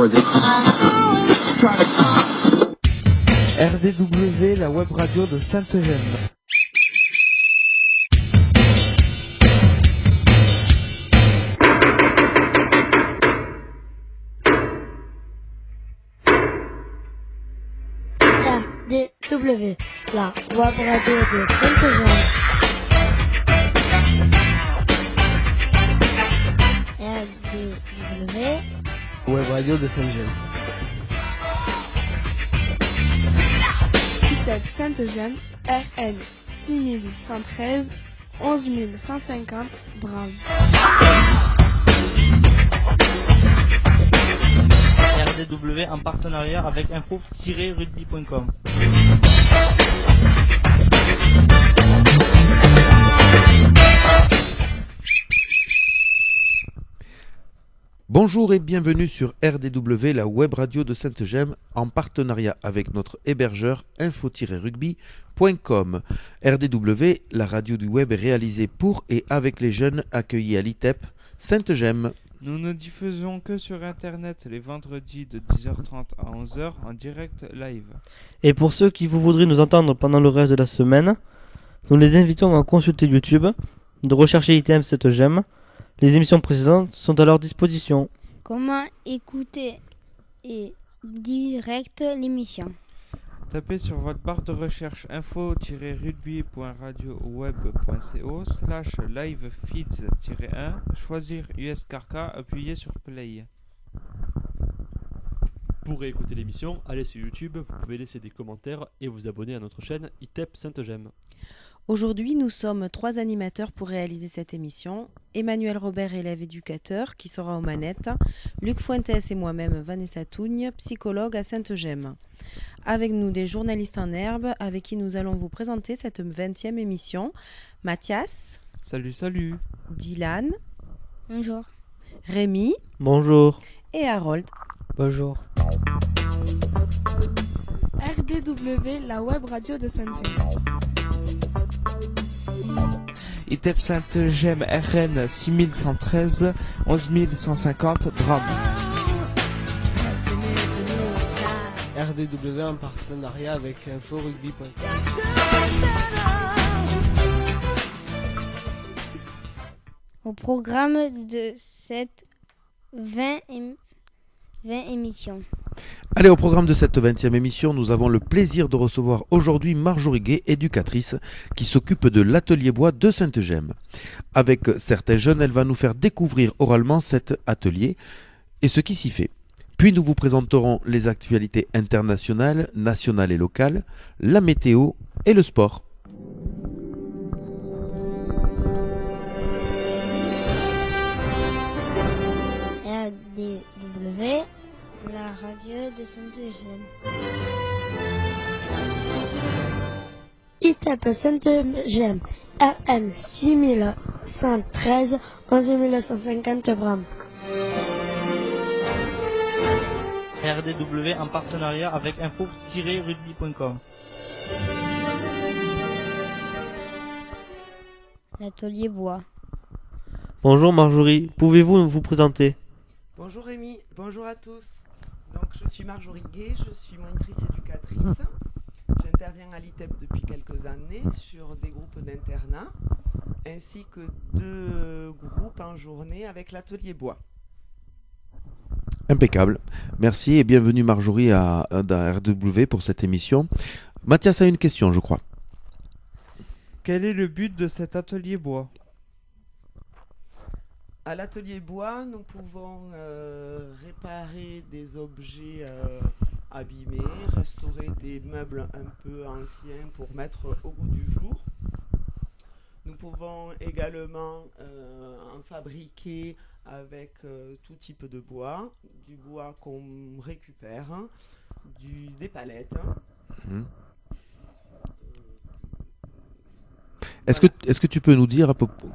RDW, la web radio de Sainte-Gemme. RDW, la web radio de Sainte-Gemme. RDW, Web radio de Sainte-Gemme. ITEP Sainte-Gemme, RN 6113, 11150, Brave. RDW en partenariat avec info-rugby.com. Bonjour et bienvenue sur RDW, la web radio de Sainte-Gemme, en partenariat avec notre hébergeur info-rugby.com. RDW, la radio du web est réalisée pour et avec les jeunes accueillis à l'ITEP Sainte-Gemme. Nous ne diffusons que sur Internet les vendredis de 10h30 à 11h en direct live. Et pour ceux qui vous voudraient nous entendre pendant le reste de la semaine, nous les invitons à consulter YouTube, de rechercher ITM Sainte-Gemme. Les émissions précédentes sont à leur disposition. comment écouter et direct l'émission? Tapez sur votre barre de recherche info-rugby.radio-web.co/live-feeds-1, choisir USKK, appuyez sur Play. Pour écouter l'émission, allez sur YouTube, vous pouvez laisser des commentaires et vous abonner à notre chaîne ITEP Sainte-Gemme. Aujourd'hui, nous sommes 3 animateurs pour réaliser cette émission. Emmanuel Robert, élève éducateur, qui sera aux manettes. Luc Fuentes et moi-même, Vanessa Tougne, psychologue à Sainte-Gemme. Avec nous, des journalistes en herbe, avec qui nous allons vous présenter cette 20e émission. Mathias. Salut. Dylan. Bonjour. Rémi. Bonjour. Et Harold. Bonjour. RDW, la web radio de Sainte-Gemme. ITEP Sainte-Gemme, RN 6113, 11150, Brave. RDW en partenariat avec info-rugby.com. Au programme de cette 20 émissions. Allez, au programme de cette 20e émission, nous avons le plaisir de recevoir aujourd'hui Marjorie Gay, éducatrice, qui s'occupe de l'atelier bois de Sainte-Gemme. Avec certains jeunes, elle va nous faire découvrir oralement cet atelier et ce qui s'y fait. Puis nous vous présenterons les actualités internationales, nationales et locales, la météo et le sport. RDW, la radio de Sainte-Gemme. ITEP Sainte-Gemme, RN 6113, 11150, Brave. RDW en partenariat avec info-rugby.com. L'atelier bois. Bonjour Marjorie, pouvez-vous vous présenter? Bonjour Rémi, bonjour à tous. Donc je suis Marjorie Gay, je suis monitrice éducatrice. J'interviens à l'ITEP depuis quelques années sur des groupes d'internat ainsi que 2 groupes en journée avec l'atelier bois. Impeccable. Merci et bienvenue Marjorie à RDW pour cette émission. Mathias a une question, je crois. Quel est le but de cet atelier bois? À l'atelier bois, nous pouvons réparer des objets abîmés, restaurer des meubles un peu anciens pour mettre au goût du jour. Nous pouvons également en fabriquer avec tout type de bois, du bois qu'on récupère, des palettes. Est-ce que tu peux nous dire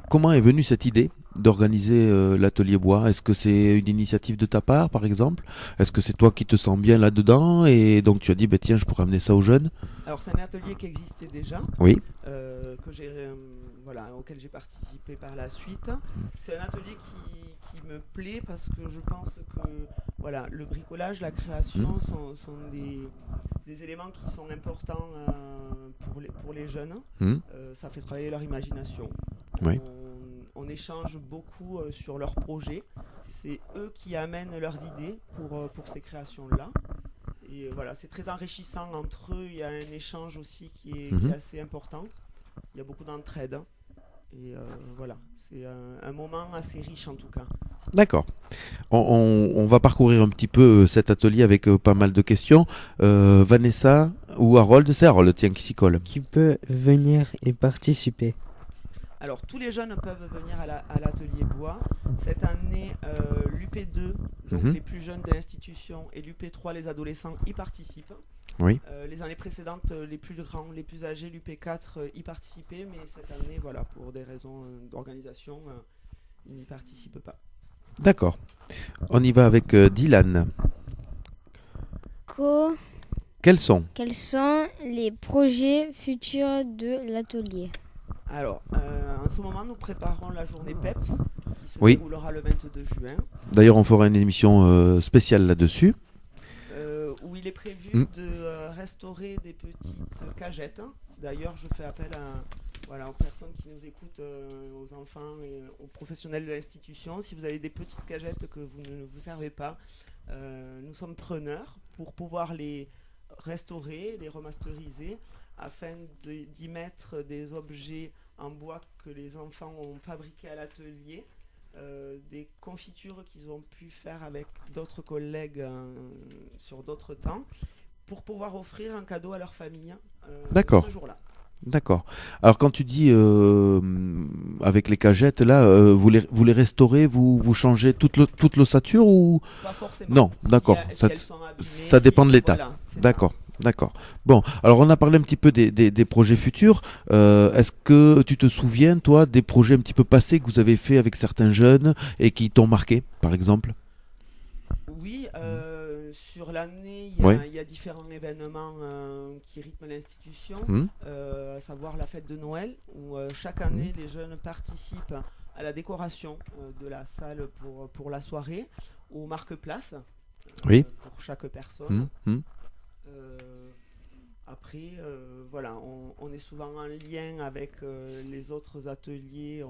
comment est venue cette idée d'organiser l'atelier bois? Est-ce que c'est une initiative de ta part, par exemple? Est-ce que c'est toi qui te sens bien là-dedans et donc tu as dit tiens, je pourrais amener ça aux jeunes? Alors c'est un atelier qui existait déjà, oui. Auquel j'ai participé par la suite. C'est un atelier qui qui me plaît parce que je pense que voilà, le bricolage, la création sont des éléments qui sont importants pour les jeunes. Ça fait travailler leur imagination. Oui. On échange beaucoup sur leurs projets. C'est eux qui amènent leurs idées pour ces créations-là. Et voilà, c'est très enrichissant entre eux. Il y a un échange aussi qui est assez important. Il y a beaucoup d'entraide. Et voilà, c'est un moment assez riche en tout cas. D'accord. On va parcourir un petit peu cet atelier avec pas mal de questions. Vanessa ou Harold, c'est Harold, tiens, qui s'y colle. Qui peut venir et participer? Alors, tous les jeunes peuvent venir à l'atelier bois. Cette année, l'UP2, donc les plus jeunes de l'institution, et l'UP3, les adolescents, y participent. Oui. Les années précédentes, les plus grands, les plus âgés, l'UP4, y participaient, mais cette année, voilà, pour des raisons d'organisation, ils n'y participent pas. D'accord. On y va avec Dylan. Quels sont les projets futurs de l'atelier? Alors, en ce moment, nous préparons la journée PEPS, qui se Oui. déroulera le 22 juin. D'ailleurs, on fera une émission spéciale là-dessus. Où il est prévu de restaurer des petites cagettes. D'ailleurs, je fais appel aux personnes qui nous écoutent, aux enfants et aux professionnels de l'institution. Si vous avez des petites cagettes que vous ne vous servez pas, nous sommes preneurs pour pouvoir les restaurer, les remasteriser, afin d'y mettre des objets en bois que les enfants ont fabriqués à l'atelier. Des confitures qu'ils ont pu faire avec d'autres collègues sur d'autres temps pour pouvoir offrir un cadeau à leur famille ce jour-là. D'accord. Alors quand tu dis avec les cagettes là, vous les restaurez, vous changez toute l'ossature ou pas forcément. Non, d'accord. Ça dépend de l'état. Voilà, d'accord. D'accord. Bon, alors on a parlé un petit peu des projets futurs. Est-ce que tu te souviens, toi, des projets un petit peu passés que vous avez fait avec certains jeunes et qui t'ont marqué, par exemple? Oui, sur l'année, il y a différents événements qui rythment l'institution, à savoir la fête de Noël, où chaque année, les jeunes participent à la décoration de la salle pour la soirée, au marque-place, pour chaque personne. Après, voilà, on est souvent en lien avec les autres ateliers.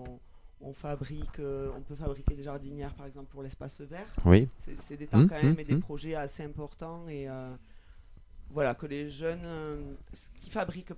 On peut fabriquer des jardinières, par exemple, pour l'espace vert. Oui. C'est des temps quand même et des projets assez importants. Et voilà, que les jeunes qui fabriquent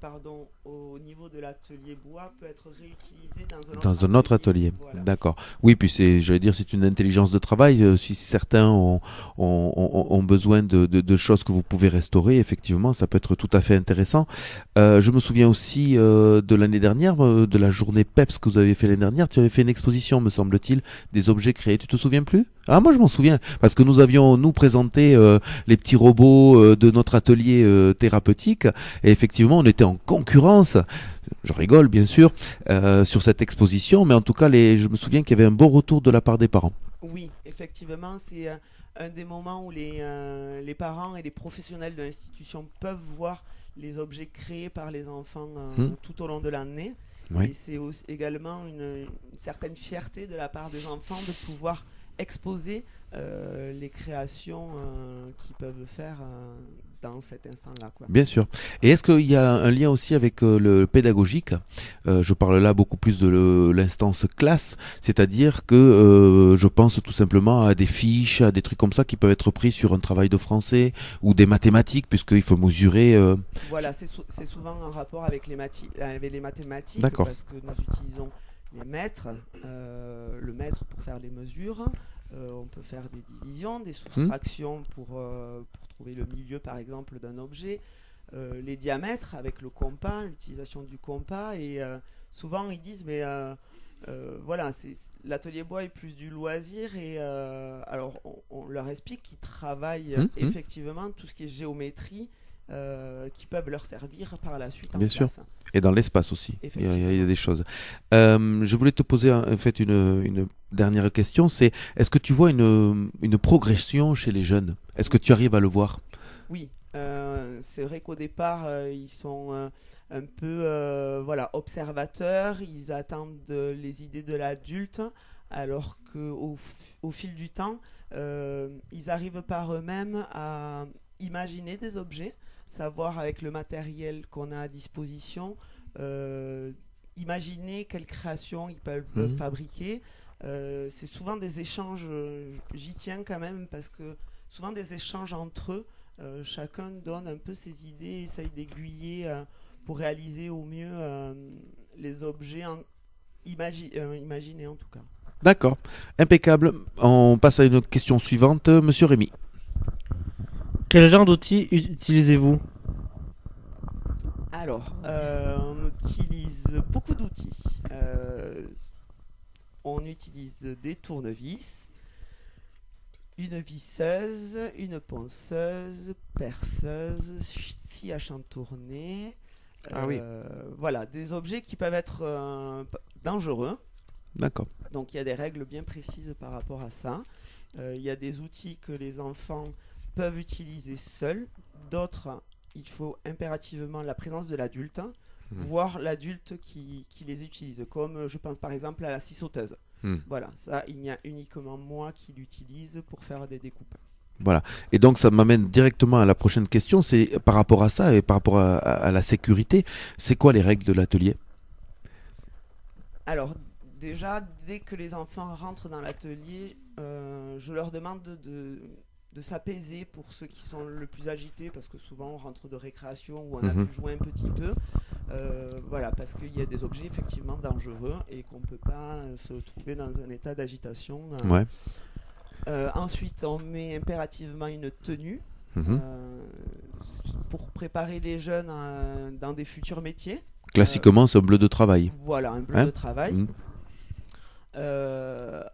au niveau de l'atelier bois peut être réutilisé dans un autre atelier. Voilà. D'accord. Oui, puis c'est une intelligence de travail. Si certains ont besoin de choses que vous pouvez restaurer, effectivement, ça peut être tout à fait intéressant. Je me souviens aussi de l'année dernière, de la journée PEPS que vous avez fait l'année dernière. Tu avais fait une exposition, me semble-t-il, des objets créés. Tu te souviens plus? Ah, moi je m'en souviens, parce que nous avions présenté les petits robots de notre atelier thérapeutique, et effectivement on était en concurrence, je rigole bien sûr, sur cette exposition, mais en tout cas je me souviens qu'il y avait un bon retour de la part des parents. Oui, effectivement, c'est un des moments où les parents et les professionnels de l'institution peuvent voir les objets créés par les enfants tout au long de l'année. Oui. Et c'est également une certaine fierté de la part des enfants de pouvoir exposer les créations qu'ils peuvent faire dans cet instant-là. Bien sûr. Et est-ce qu'il y a un lien aussi avec le pédagogique? Je parle là beaucoup plus de l'instance classe, c'est-à-dire que je pense tout simplement à des fiches, à des trucs comme ça qui peuvent être pris sur un travail de français ou des mathématiques, puisqu'il faut mesurer... Voilà, c'est souvent en rapport avec les mathématiques, D'accord. parce que nous utilisons les mètres, le mètre pour faire les mesures. On peut faire des divisions, des soustractions pour trouver le milieu par exemple d'un objet, les diamètres avec le compas, l'utilisation du compas, et souvent ils disent mais voilà, l'atelier bois est plus du loisir, et alors on leur explique qu'ils travaillent effectivement tout ce qui est géométrie, qui peuvent leur servir par la suite en Bien sûr. classe. Et dans l'espace aussi, il y a des choses. Je voulais te poser en fait une dernière question, c'est est-ce que tu vois une progression chez les jeunes? Est-ce que tu arrives à le voir? Oui, c'est vrai qu'au départ, ils sont un peu observateurs, ils attendent les idées de l'adulte. alors qu'au fil du temps, ils arrivent par eux-mêmes à imaginer des objets, savoir avec le matériel qu'on a à disposition, imaginer quelles créations ils peuvent fabriquer. C'est souvent des échanges, j'y tiens quand même, parce que souvent des échanges entre eux, chacun donne un peu ses idées, essaye d'aiguiller pour réaliser au mieux les objets imaginés en tout cas. D'accord, impeccable. On passe à une question suivante, Monsieur Rémy. Quel genre d'outils utilisez-vous? Alors, on utilise beaucoup d'outils. On utilise des tournevis, une visseuse, une ponceuse, perceuse, scie à chantourner. Oui. Voilà, des objets qui peuvent être dangereux. D'accord. Donc il y a des règles bien précises par rapport à ça. Il y a des outils que les enfants peuvent utiliser seuls. D'autres, il faut impérativement la présence de l'adulte, voire l'adulte qui les utilise. Comme je pense par exemple à la scie sauteuse. Voilà, ça, il y a uniquement moi qui l'utilise pour faire des découpes. Voilà. Et donc ça m'amène directement à la prochaine question, c'est par rapport à ça et par rapport à la sécurité, c'est quoi les règles de l'atelier? Alors déjà, dès que les enfants rentrent dans l'atelier, je leur demande de s'apaiser pour ceux qui sont le plus agités, parce que souvent on rentre de récréation où on a pu jouer un petit peu. Voilà, parce qu'il y a des objets effectivement dangereux et qu'on ne peut pas se trouver dans un état d'agitation. Ouais. Ensuite, on met impérativement une tenue pour préparer les jeunes dans des futurs métiers. Classiquement, c'est un bleu de travail. Voilà, un bleu de travail.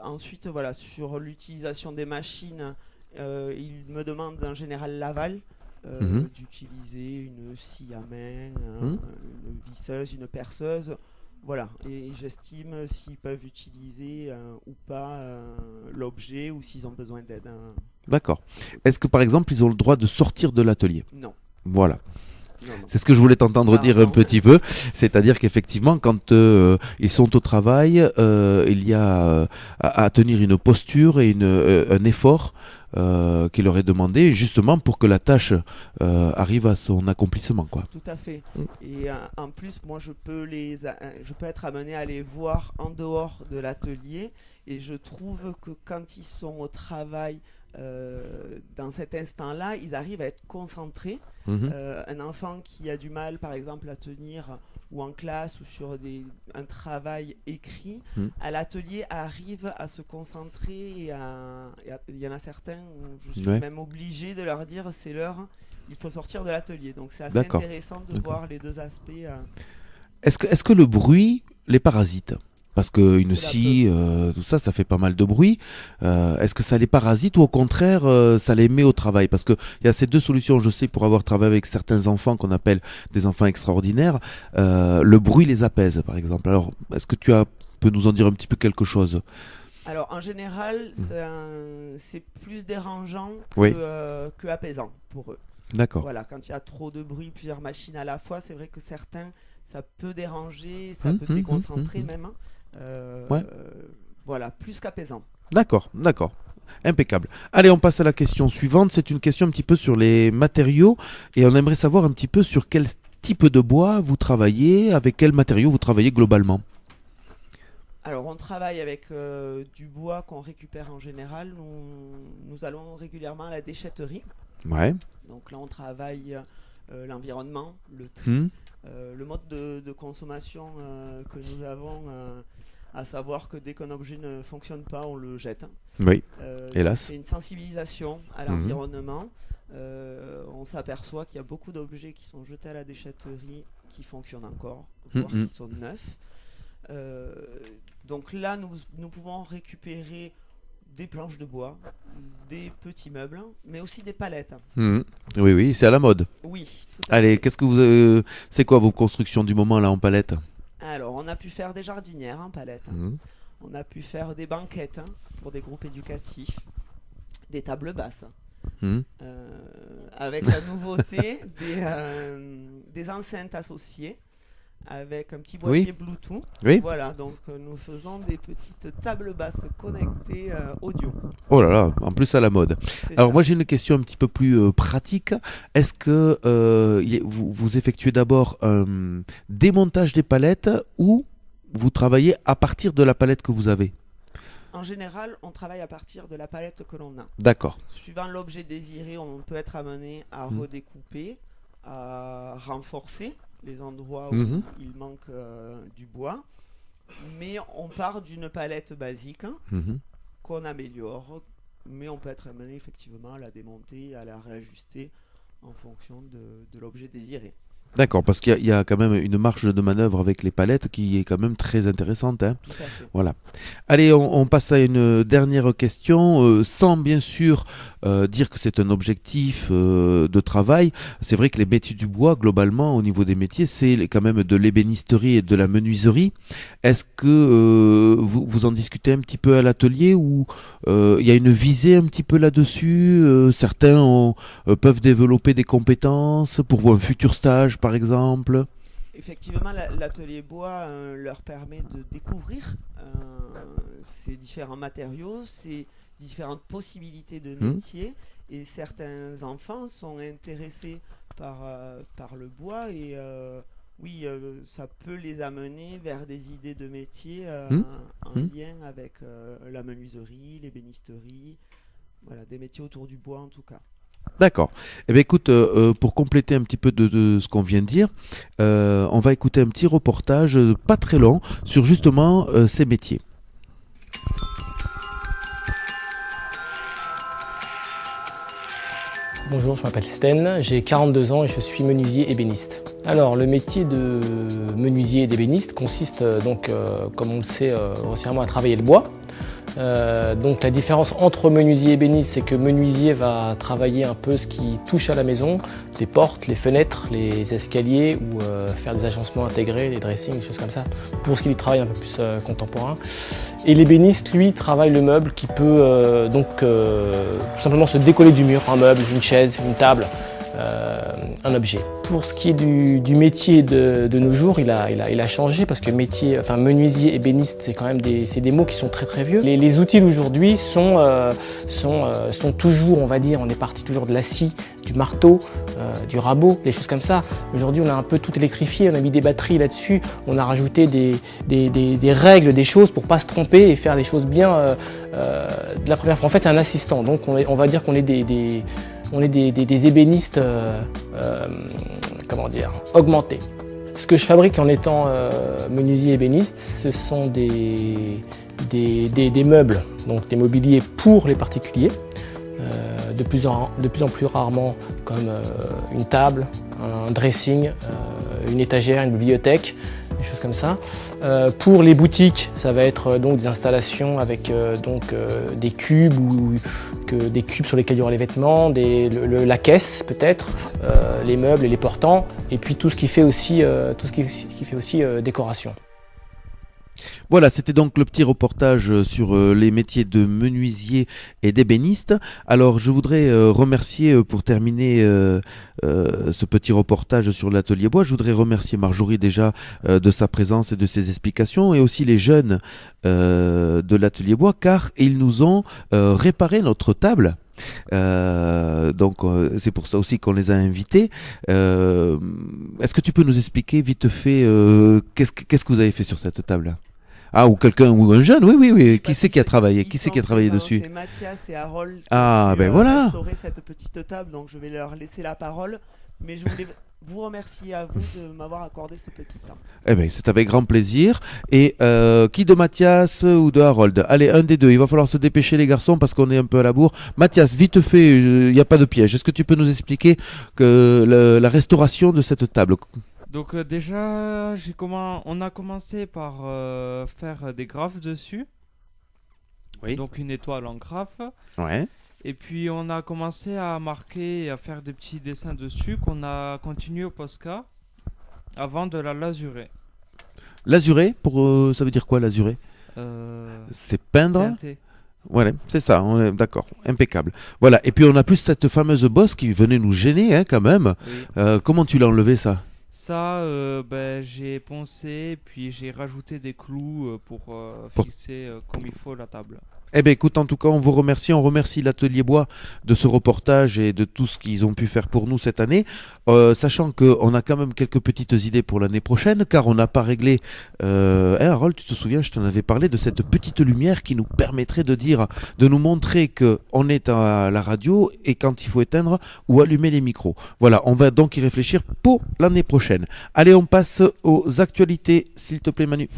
Ensuite, voilà, sur l'utilisation des machines, ils me demandent en général l'aval. D'utiliser une scie à main, une visseuse, une perceuse, voilà, et j'estime s'ils peuvent utiliser ou pas l'objet ou s'ils ont besoin d'aide. D'accord. Est-ce que par exemple ils ont le droit de sortir de l'atelier? Non. Voilà. Non. C'est ce que je voulais t'entendre dire un petit peu, c'est-à-dire qu'effectivement quand ils sont au travail, il y a à tenir une posture et un effort qui leur est demandé justement pour que la tâche arrive à son accomplissement, quoi. Tout à fait. Et en plus, moi je peux être amené à les voir en dehors de l'atelier, et je trouve que quand ils sont au travail, dans cet instant-là, ils arrivent à être concentrés. Un enfant qui a du mal, par exemple, à tenir ou en classe ou sur un travail écrit, à l'atelier arrive à se concentrer. Il y en a certains où je suis même obligé de leur dire c'est l'heure, il faut sortir de l'atelier. Donc c'est assez intéressant de voir les deux aspects. Est-ce que le bruit les parasite? Parce qu'une scie, tout ça, ça fait pas mal de bruit. Est-ce que ça les parasite ou au contraire, ça les met au travail? Parce qu'il y a ces deux solutions, je sais, pour avoir travaillé avec certains enfants qu'on appelle des enfants extraordinaires. Le bruit les apaise, par exemple. Alors, est-ce que tu peux nous en dire un petit peu quelque chose? Alors, en général, c'est plus dérangeant que apaisant pour eux. D'accord. Voilà, quand il y a trop de bruit, plusieurs machines à la fois, c'est vrai que certains, ça peut déranger, ça peut déconcentrer même. Voilà, plus qu'apaisant. D'accord, d'accord. Impeccable. Allez, on passe à la question suivante. C'est une question un petit peu sur les matériaux et on aimerait savoir un petit peu sur quel type de bois vous travaillez, avec quels matériaux vous travaillez globalement. Alors, on travaille avec du bois qu'on récupère en général. Nous allons régulièrement à la déchetterie. Ouais. Donc là, on travaille l'environnement, le tri. Le mode de consommation que nous avons, à savoir que dès qu'un objet ne fonctionne pas, on le jette. Oui, hélas. C'est une sensibilisation à l'environnement. On s'aperçoit qu'il y a beaucoup d'objets qui sont jetés à la déchetterie qui fonctionnent encore, voire qui sont neufs. Donc là, nous pouvons récupérer des planches de bois, des petits meubles, mais aussi des palettes. Oui, c'est à la mode. Oui. Allez, qu'est-ce que c'est quoi vos constructions du moment là en palette? Alors, on a pu faire des jardinières en palette. On a pu faire des banquettes pour des groupes éducatifs, des tables basses. Avec la nouveauté des enceintes associées. avec un petit boîtier Oui. Bluetooth. Oui. Voilà, donc nous faisons des petites tables basses connectées audio. Oh là là, en plus à la mode. C'est Alors ça. moi j'ai une question un petit peu plus pratique. Est-ce que vous effectuez d'abord un démontage des palettes ou vous travaillez à partir de la palette que vous avez? En général, on travaille à partir de la palette que l'on a. D'accord. Suivant l'objet désiré, on peut être amené à redécouper, à renforcer les endroits où il manque du bois. Mais on part d'une palette basique qu'on améliore, mais on peut être amené effectivement à la démonter, à la réajuster en fonction de l'objet désiré. D'accord, parce qu'il y a quand même une marge de manœuvre avec les palettes qui est quand même très intéressante. Hein. Tout à fait. Voilà. Allez, on passe à une dernière question, sans bien sûr dire que c'est un objectif de travail. C'est vrai que les métiers du bois, globalement, au niveau des métiers, c'est quand même de l'ébénisterie et de la menuiserie. Est-ce que vous en discutez un petit peu à l'atelier ou il y a une visée un petit peu là-dessus? Certains peuvent développer des compétences pour un futur stage, par exemple. Effectivement, l'atelier bois leur permet de découvrir ces différents matériaux, ces différentes possibilités de métier. Et certains enfants sont intéressés par le bois et oui, ça peut les amener vers des idées de métier en lien avec la menuiserie, l'ébénisterie, voilà, des métiers autour du bois en tout cas. D'accord. Eh bien, écoute, pour compléter un petit peu de ce qu'on vient de dire, on va écouter un petit reportage pas très long sur justement ces métiers. Bonjour, je m'appelle Sten, j'ai 42 ans et je suis menuisier ébéniste. Alors, le métier de menuisier et d'ébéniste consiste donc, comme on le sait, grossièrement à travailler le bois. Donc la différence entre menuisier et ébéniste, c'est que menuisier va travailler un peu ce qui touche à la maison, des portes, les fenêtres, les escaliers ou faire des agencements intégrés, des dressings, des choses comme ça, pour ce qui est du travail un peu plus contemporain. Et l'ébéniste, lui, travaille le meuble qui peut tout simplement se décoller du mur, un meuble, une chaise, une table. Un objet. Pour ce qui est du métier de nos jours, il a changé parce que menuisier, ébéniste, c'est quand même des mots qui sont très très vieux. Les outils d'aujourd'hui sont toujours, on va dire, on est parti toujours de la scie, du marteau, du rabot, des choses comme ça. Aujourd'hui, on a un peu tout électrifié, on a mis des batteries là-dessus, on a rajouté des règles, des choses pour pas se tromper et faire les choses bien de la première fois. En fait, c'est un assistant, donc on va dire qu'on est des ébénistes comment dire, augmentés. Ce que je fabrique en étant menuisier ébéniste, ce sont des meubles, donc des mobiliers pour les particuliers, de plus en plus rarement comme une table, un dressing, une étagère, une bibliothèque, des choses comme ça. Pour les boutiques, ça va être donc des installations avec des cubes ou des cubes sur lesquels il y aura les vêtements, la caisse peut-être, les meubles et les portants, et puis tout ce qui fait aussi décoration. Voilà, c'était donc le petit reportage sur les métiers de menuisier et d'ébéniste. Alors, je voudrais remercier, pour terminer ce petit reportage sur l'atelier bois, je voudrais remercier Marjorie déjà de sa présence et de ses explications, et aussi les jeunes de l'atelier bois, car ils nous ont réparé notre table. Donc c'est pour ça aussi qu'on les a invités. Est-ce que tu peux nous expliquer vite fait qu'est-ce que vous avez fait sur cette table-là? Ah, ou quelqu'un, ou un jeune, oui. Qui c'est qui a travaillé? Qui c'est qui a travaillé dessus? C'est Mathias et Harold qui ont voilà. restauré cette petite table, donc je vais leur laisser la parole. Mais je voulais vous remercier à vous de m'avoir accordé ce petit temps. Eh bien, c'est avec grand plaisir. Et qui de Mathias ou de Harold? Allez, un des deux. Il va falloir se dépêcher, les garçons, parce qu'on est un peu à la bourre. Mathias, vite fait, il n'y a pas de piège. Est-ce que tu peux nous expliquer la restauration de cette table? Donc déjà, on a commencé par faire des graphes dessus. Oui. Donc une étoile en graphe. Ouais. Et puis on a commencé à marquer et à faire des petits dessins dessus qu'on a continué au Posca avant de la lasurer. Lasurer, ça veut dire quoi lasurer? C'est peindre. Teinter. Voilà, c'est ça, on est d'accord, impeccable. Voilà, et puis on a plus cette fameuse bosse qui venait nous gêner quand même. Oui. Comment tu l'as enlevé ça? Ça, j'ai poncé, puis j'ai rajouté des clous pour fixer comme il faut la table. Eh bien écoute, en tout cas on vous remercie, on remercie l'Atelier Bois de ce reportage et de tout ce qu'ils ont pu faire pour nous cette année, sachant qu'on a quand même quelques petites idées pour l'année prochaine, car on n'a pas réglé, Harold, tu te souviens, je t'en avais parlé de cette petite lumière qui nous permettrait de nous montrer qu'on est à la radio et quand il faut éteindre ou allumer les micros. Voilà, on va donc y réfléchir pour l'année prochaine. Allez, on passe aux actualités, s'il te plaît Manu.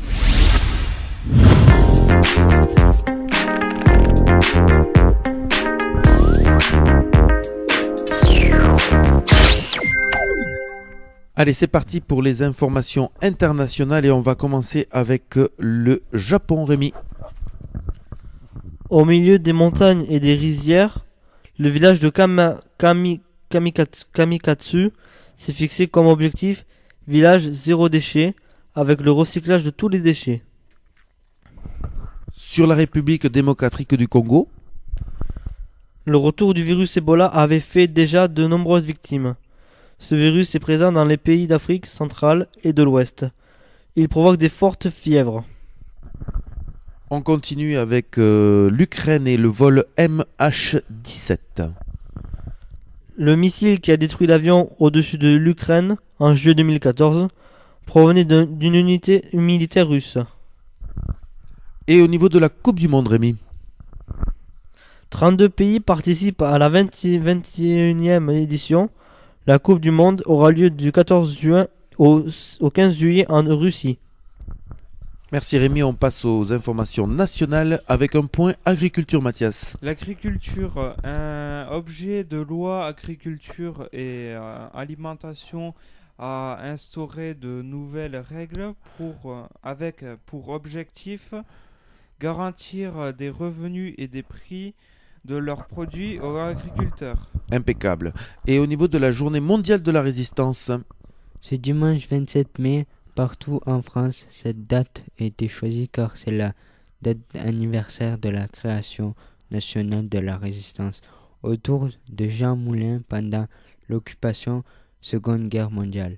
Allez, c'est parti pour les informations internationales et on va commencer avec le Japon, Rémi. Au milieu des montagnes et des rizières, le village de Kamikatsu s'est fixé comme objectif village zéro déchet avec le recyclage de tous les déchets. Sur la République démocratique du Congo, le retour du virus Ebola avait fait déjà de nombreuses victimes. Ce virus est présent dans les pays d'Afrique centrale et de l'Ouest. Il provoque des fortes fièvres. On continue avec l'Ukraine et le vol MH17. Le missile qui a détruit l'avion au-dessus de l'Ukraine en juillet 2014 provenait d'une unité militaire russe. Et au niveau de la Coupe du Monde, Rémi, 32 pays participent à la 21e édition. La Coupe du Monde aura lieu du 14 juin au 15 juillet en Russie. Merci Rémi, on passe aux informations nationales avec un point agriculture, Mathias. L'agriculture, un objet de loi agriculture et alimentation a instauré de nouvelles règles avec pour objectif garantir des revenus et des prix de leurs produits aux agriculteurs. Impeccable. Et au niveau de la journée mondiale de la résistance, ce dimanche 27 mai, partout en France, cette date a été choisie car c'est la date anniversaire de la création nationale de la résistance autour de Jean Moulin pendant l'occupation Seconde Guerre mondiale.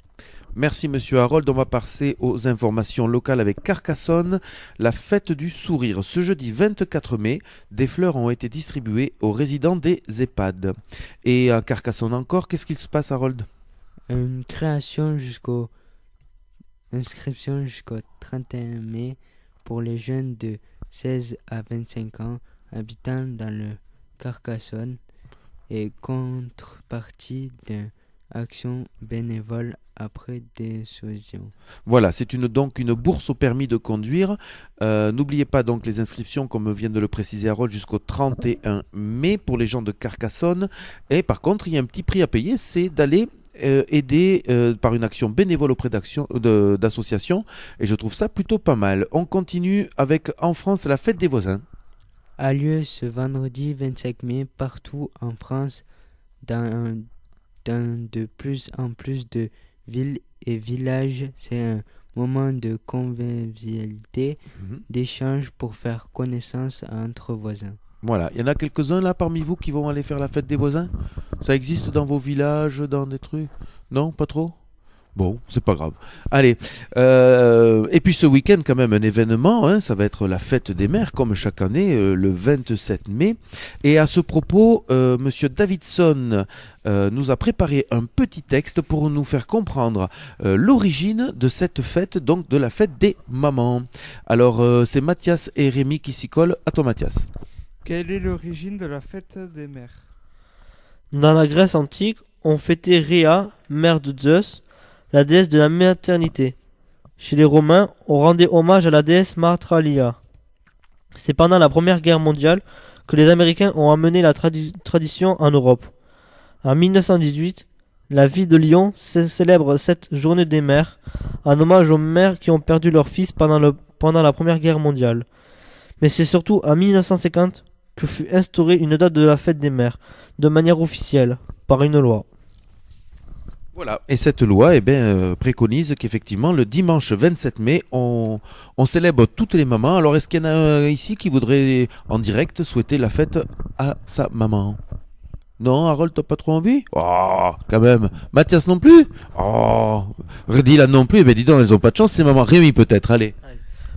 Merci Monsieur Harold, on va passer aux informations locales avec Carcassonne, la fête du sourire. Ce jeudi 24 mai, des fleurs ont été distribuées aux résidents des EHPAD. Et à Carcassonne encore, qu'est-ce qu'il se passe Harold ? Une inscription jusqu'au 31 mai pour les jeunes de 16 à 25 ans habitant dans le Carcassonne et contrepartie d'une action bénévole après décision. Voilà, c'est donc une bourse au permis de conduire. N'oubliez pas donc les inscriptions, comme vient de le préciser Harold, jusqu'au 31 mai pour les gens de Carcassonne. Et par contre, il y a un petit prix à payer, c'est d'aller aider par une action bénévole auprès d'associations. Et je trouve ça plutôt pas mal. On continue avec, en France, la fête des voisins. A lieu ce vendredi 25 mai partout en France dans de plus en plus de villes et villages. C'est un moment de convivialité, d'échange pour faire connaissance entre voisins. Voilà, il y en a quelques-uns là parmi vous qui vont aller faire la fête des voisins ? Ça existe dans vos villages, dans des trucs ? Non, pas trop ? Bon, c'est pas grave. Allez, et puis ce week-end quand même un événement, hein, ça va être la fête des mères comme chaque année, le 27 mai. Et à ce propos, Monsieur Davidson nous a préparé un petit texte pour nous faire comprendre l'origine de cette fête, donc de la fête des mamans. Alors c'est Mathias et Rémi qui s'y collent. À toi Mathias. Quelle est l'origine de la fête des mères ? Dans la Grèce antique, on fêtait Rhea, mère de Zeus, la déesse de la maternité. Chez les Romains, on rendait hommage à la déesse Martralia. C'est pendant la Première Guerre mondiale que les Américains ont amené la tradition en Europe. En 1918, la ville de Lyon célèbre cette journée des mères en hommage aux mères qui ont perdu leur fils pendant la Première Guerre mondiale. Mais c'est surtout en 1950 que fut instaurée une date de la fête des mères, de manière officielle, par une loi. Voilà, et cette loi préconise qu'effectivement le dimanche 27 mai, on célèbre toutes les mamans. Alors est-ce qu'il y en a ici qui voudrait en direct souhaiter la fête à sa maman ? Non, Harold, t'as pas trop envie? Oh, quand même. Mathias non plus? Oh, Dylan non plus? Eh ben dis donc, elles ont pas de chance, c'est maman. Rémi peut-être, allez.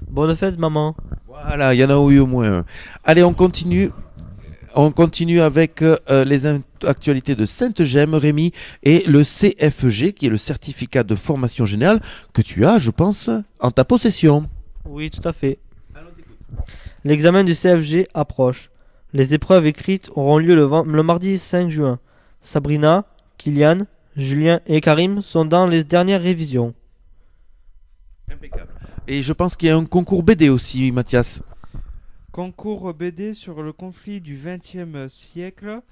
Bonne fête, maman. Voilà, il y en a eu au moins un. Allez, on continue. On continue avec les actualités de Sainte-Gemme, Rémi, et le CFG, qui est le certificat de formation générale que tu as, je pense, en ta possession. Oui, tout à fait. L'examen du CFG approche. Les épreuves écrites auront lieu le mardi 5 juin. Sabrina, Kylian, Julien et Karim sont dans les dernières révisions. Impeccable. Et je pense qu'il y a un concours BD aussi, Mathias. Concours BD sur le conflit du XXe siècle.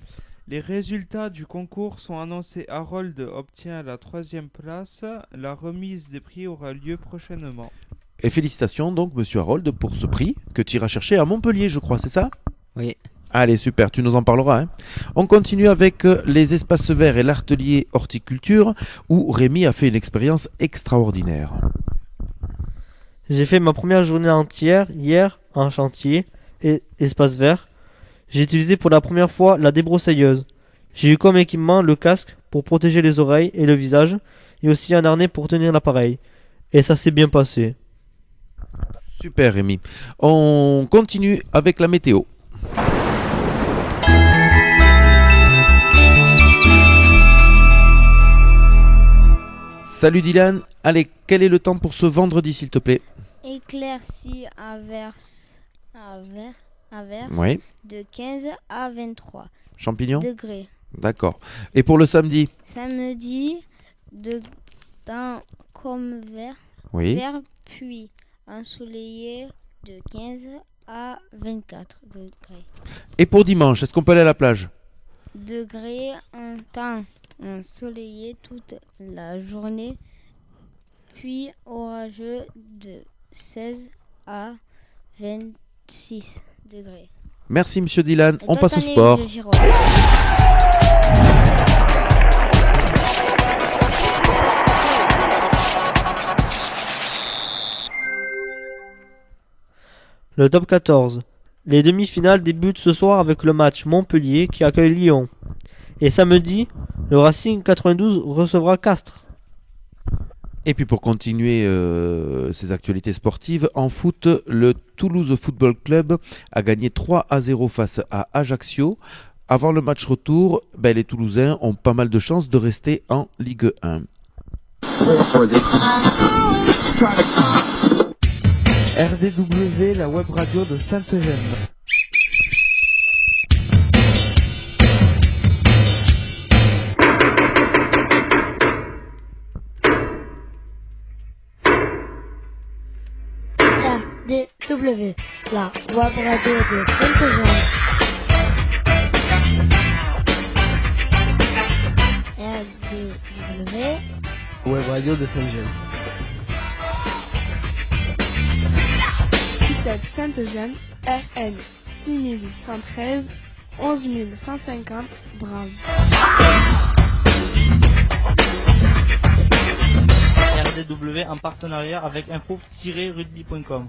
Les résultats du concours sont annoncés. Harold obtient la 3e place. La remise des prix aura lieu prochainement. Et félicitations donc, monsieur Harold, pour ce prix que tu iras chercher à Montpellier, je crois, c'est ça? Oui. Allez, super, tu nous en parleras. Hein. On continue avec les espaces verts et l'atelier horticulture, où Rémi a fait une expérience extraordinaire. J'ai fait ma première journée entière hier en chantier et espace vert. J'ai utilisé pour la première fois la débroussailleuse. J'ai eu comme équipement le casque pour protéger les oreilles et le visage, et aussi un harnais pour tenir l'appareil. Et ça s'est bien passé. Super Rémi. On continue avec la météo. Salut Dylan. Allez, quel est le temps pour ce vendredi s'il te plaît? Éclaircie averse Oui. de 15 à 23 Champignons degrés. D'accord. Et pour le samedi? Samedi, de temps comme vert, Oui. vert puis ensoleillé de 15 à 24 degrés. Et pour dimanche, est-ce qu'on peut aller à la plage? Degrés en temps ensoleillé toute la journée, puis orageux de 16 à 26 degrés. Merci monsieur Dylan. Et On toi, passe au t'en es sport. où, Jérôme? Le top 14. Les demi-finales débutent ce soir avec le match Montpellier qui accueille Lyon. Et samedi, le Racing 92 recevra Castres. Et puis pour continuer ces actualités sportives, en foot, le Toulouse Football Club a gagné 3-0 face à Ajaccio. Avant le match retour, les Toulousains ont pas mal de chances de rester en Ligue 1. RDW, la web radio de Sainte-Gemme. RDW, la web radio de Sainte-Gemme. RDW, web radio de Sainte-Gemme. Sainte-Gemme, RN 6113 11150 Brave. RDW en partenariat avec info-rugby.com.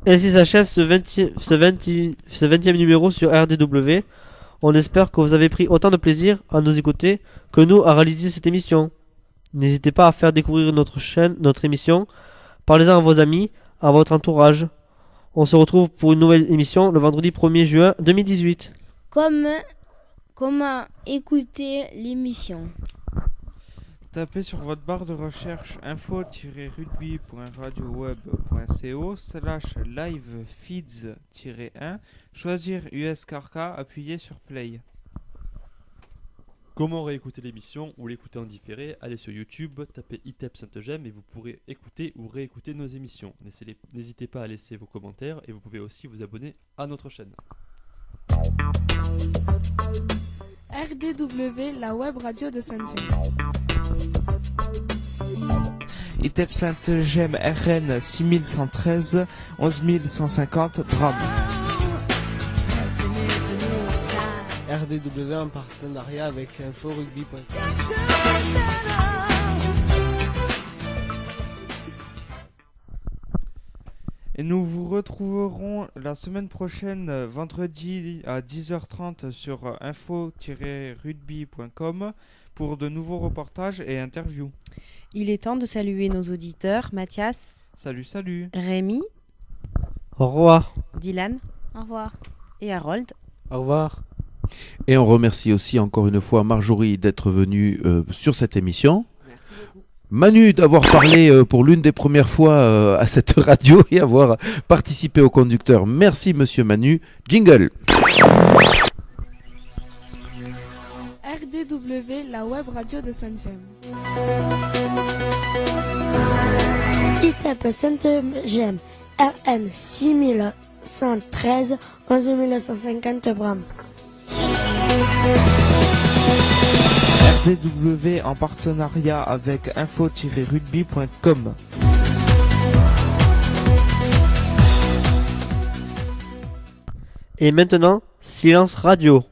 Ainsi s'achève ce 20e numéro sur RDW. On espère que vous avez pris autant de plaisir à nous écouter que nous à réaliser cette émission. N'hésitez pas à faire découvrir notre chaîne, notre émission. Parlez-en à vos amis, à votre entourage. On se retrouve pour une nouvelle émission le vendredi 1er juin 2018. Comment écouter l'émission? Tapez sur votre barre de recherche info-rugby.radioweb.co/live-feeds-1, choisir USKRK, appuyez sur play. Comment réécouter l'émission ou l'écouter en différé? Allez sur YouTube, tapez ITEP Sainte-Gemme et vous pourrez écouter ou réécouter nos émissions. N'hésitez pas à laisser vos commentaires et vous pouvez aussi vous abonner à notre chaîne. RDW, la web radio de Sainte-Gemme. ITEP Sainte-Gemme RN 6113 11150 Drame. RDW en partenariat avec info-rugby.com. Et nous vous retrouverons la semaine prochaine, vendredi à 10h30 sur info-rugby.com pour de nouveaux reportages et interviews. Il est temps de saluer nos auditeurs. Mathias. Salut. Rémi. Au revoir. Dylan. Au revoir. Et Harold. Au revoir. Et on remercie aussi encore une fois Marjorie d'être venue sur cette émission. Manu d'avoir parlé pour l'une des premières fois à cette radio et avoir participé au conducteur. Merci monsieur Manu. Jingle. RDW, la web radio de Saint-Gem. ITEP Saint-Gem, RN 6113, 11150 Bram. RDW en partenariat avec info-rugby.com. Et maintenant, silence radio.